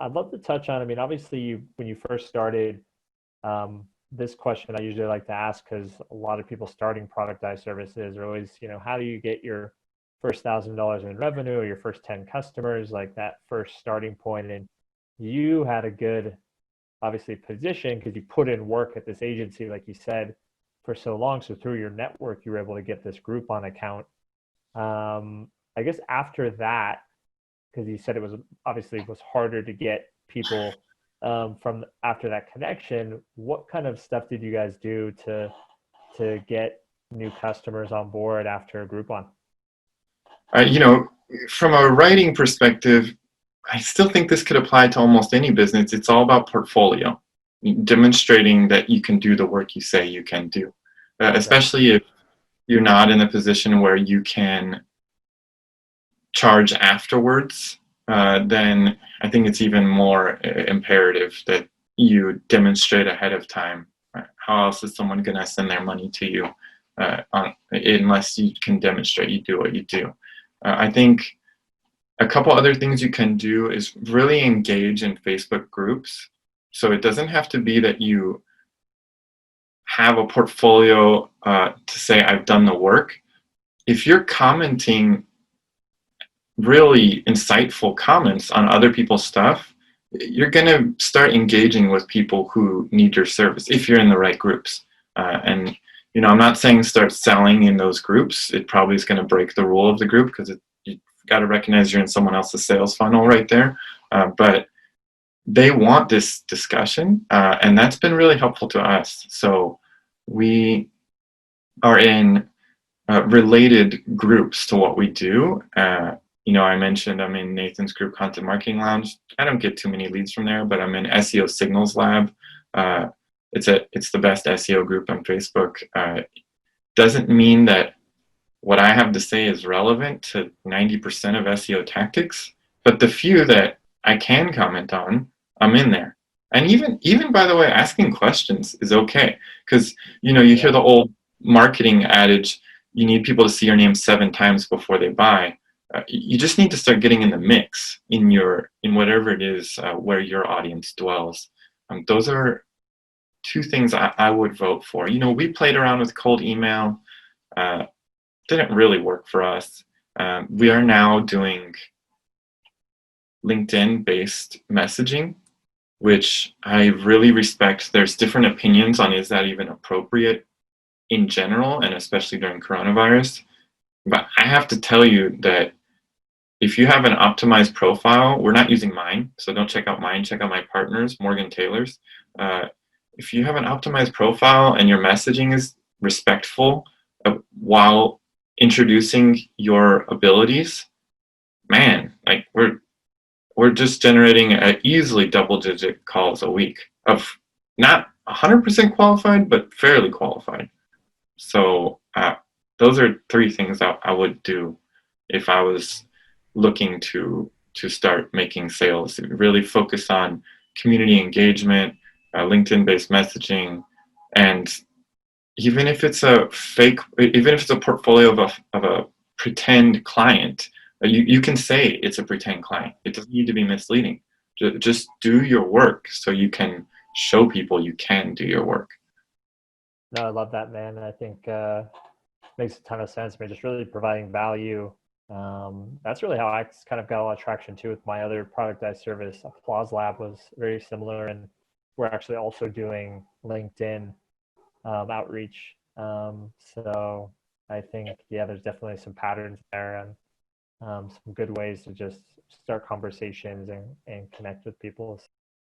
I'd love to touch on, I mean, obviously when you first started, this question I usually like to ask because a lot of people starting productized services are always, how do you get your first $1,000 in revenue or your first 10 customers, like that first starting point. And you had a good, obviously, position because you put in work at this agency, like you said, for so long. So through your network, you were able to get this Groupon account. I guess after that, because you said it was obviously was harder to get people from after that connection. What kind of stuff did you guys do to get new customers on board after Groupon? You know, from a writing perspective, I still think this could apply to almost any business. It's all about portfolio, demonstrating that you can do the work you say you can do, Right. especially if you're not in a position where you can charge afterwards. Then I think it's even more imperative that you demonstrate ahead of time. Right? How else is someone going to send their money to you unless you can demonstrate you do what you do? I think a couple other things you can do is really engage in Facebook groups. So it doesn't have to be that you have a portfolio to say I've done the work. If you're commenting really insightful comments on other people's stuff, you're going to start engaging with people who need your service if you're in the right groups. And I'm not saying start selling in those groups. It probably is going to break the rule of the group because you got to recognize you're in someone else's sales funnel right there. But they want this discussion, and that's been really helpful to us. So we are in related groups to what we do. I mentioned I'm in Nathan's group, Content Marketing Lounge. I don't get too many leads from there, but I'm in SEO Signals Lab. It's the best SEO group on Facebook. Doesn't mean that what I have to say is relevant to 90% of SEO tactics, but the few that I can comment on, I'm in there. And even by the way, asking questions is okay because you hear Yeah. the old marketing adage, you need people to see your name 7 times before they buy. You just need to start getting in the mix in whatever it is where your audience dwells. Those are two things I would vote for. We played around with cold email. Uh, didn't really work for us. We are now doing LinkedIn-based messaging, which I really respect. There's different opinions on is that even appropriate in general, and especially during coronavirus. But I have to tell you that if you have an optimized profile, we're not using mine, so don't check out mine, check out my partners, Morgan Taylor's. If you have an optimized profile and your messaging is respectful while introducing your abilities, man, like we're just generating easily double-digit calls a week of not 100% qualified, but fairly qualified. So those are 3 things I would do if I was looking to start making sales. Really focus on community engagement, LinkedIn-based messaging, and even if it's a portfolio of a pretend client, you can say it's a pretend client. It doesn't need to be misleading. Just do your work so you can show people you can do your work. No, I love that, man. I think makes a ton of sense. I mean, just really providing value. That's really how I kind of got a lot of traction too with my other productized service. Applause Lab was very similar, and we're actually also doing LinkedIn outreach. So I think, yeah, there's definitely some patterns there and some good ways to just start conversations and connect with people.